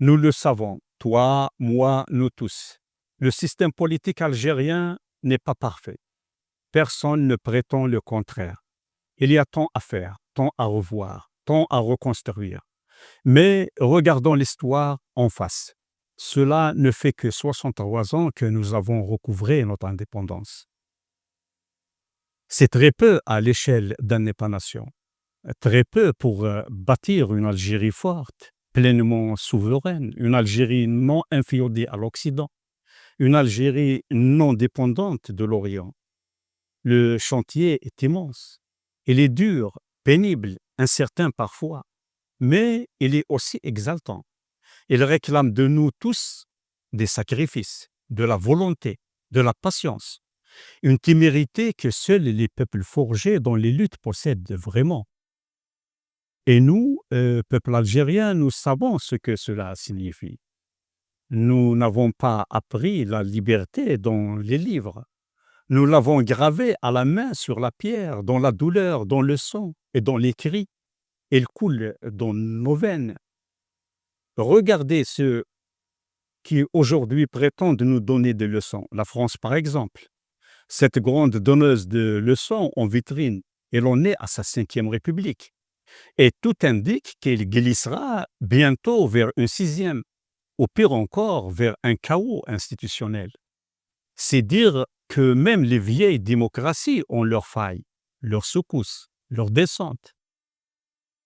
Nous le savons, toi, moi, nous tous. Le système politique algérien n'est pas parfait. Personne ne prétend le contraire. Il y a tant à faire, tant à revoir, tant à reconstruire. Mais regardons l'histoire en face. Cela ne fait que 63 ans que nous avons recouvré notre indépendance. C'est très peu à l'échelle d'un État-nation, très peu pour bâtir une Algérie forte, pleinement souveraine, une Algérie non inféodée à l'Occident, une Algérie non dépendante de l'Orient. Le chantier est immense. Il est dur, pénible, incertain parfois, mais il est aussi exaltant. Il réclame de nous tous des sacrifices, de la volonté, de la patience, une témérité que seuls les peuples forgés dans les luttes possèdent vraiment. Et nous, peuple algérien, nous savons ce que cela signifie. Nous n'avons pas appris la liberté dans les livres. Nous l'avons gravée à la main sur la pierre, dans la douleur, dans le sang et dans les cris. Elle coule dans nos veines. Regardez ceux qui aujourd'hui prétendent nous donner des leçons. La France, par exemple. Cette grande donneuse de leçons en vitrine, elle en est à sa 5e République. Et tout indique qu'elle glissera bientôt vers une 6e, ou pire encore, vers un chaos institutionnel. C'est dire que même les vieilles démocraties ont leurs failles, leurs secousses, leurs descentes.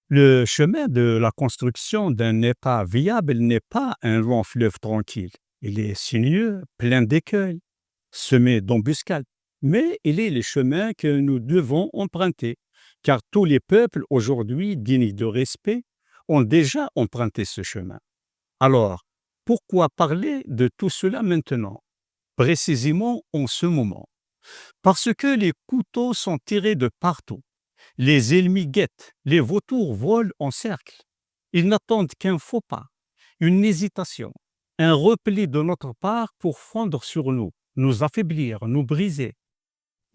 Le chemin de la construction d'un État viable n'est pas un long fleuve tranquille. Il est sinueux, plein d'écueils, semé d'embuscades. Mais il est le chemin que nous devons emprunter, car tous les peuples aujourd'hui dignes de respect ont déjà emprunté ce chemin. Alors, pourquoi parler de tout cela maintenant, précisément en ce moment? Parce que les couteaux sont tirés de partout. Les ennemis guettent, les vautours volent en cercle. Ils n'attendent qu'un faux pas, une hésitation, un repli de notre part pour fondre sur nous, nous affaiblir, nous briser.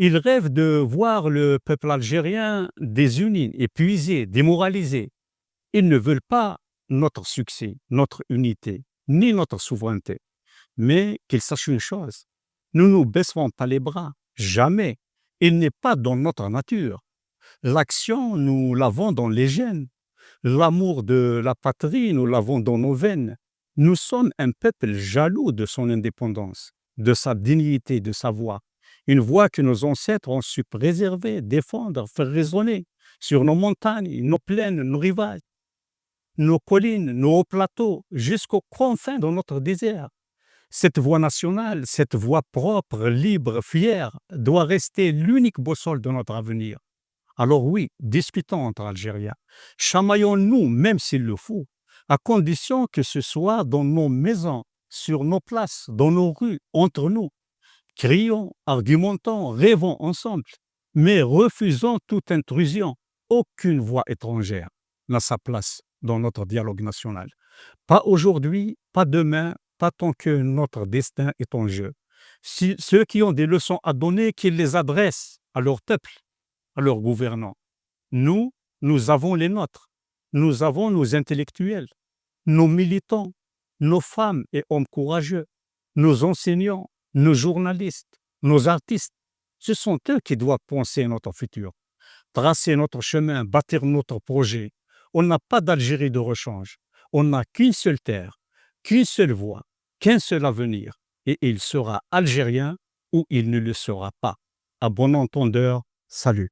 Ils rêvent de voir le peuple algérien désuni, épuisé, démoralisé. Ils ne veulent pas notre succès, notre unité, ni notre souveraineté. Mais qu'ils sachent une chose, nous ne baisserons pas les bras, jamais. Il n'est pas dans notre nature. L'action, nous l'avons dans les gènes. L'amour de la patrie, nous l'avons dans nos veines. Nous sommes un peuple jaloux de son indépendance, de sa dignité, de sa voix. Une voix que nos ancêtres ont su préserver, défendre, faire résonner sur nos montagnes, nos plaines, nos rivages, nos collines, nos hauts plateaux, jusqu'aux confins de notre désert. Cette voix nationale, cette voix propre, libre, fière, doit rester l'unique boussole de notre avenir. Alors oui, discutons entre Algériens. Chamaillons-nous, même s'il le faut, à condition que ce soit dans nos maisons, sur nos places, dans nos rues, entre nous. Crions, argumentons, rêvons ensemble, mais refusons toute intrusion. Aucune voix étrangère n'a sa place dans notre dialogue national. Pas aujourd'hui, pas demain, pas tant que notre destin est en jeu. Si ceux qui ont des leçons à donner, qu'ils les adressent à leur peuple, à leurs gouvernants. Nous, nous avons les nôtres. Nous avons nos intellectuels, nos militants, nos femmes et hommes courageux, nos enseignants, nos journalistes, nos artistes. Ce sont eux qui doivent penser notre futur, tracer notre chemin, bâtir notre projet. On n'a pas d'Algérie de rechange. On n'a qu'une seule terre, qu'une seule voie, qu'un seul avenir. Et il sera algérien ou il ne le sera pas. À bon entendeur, salut.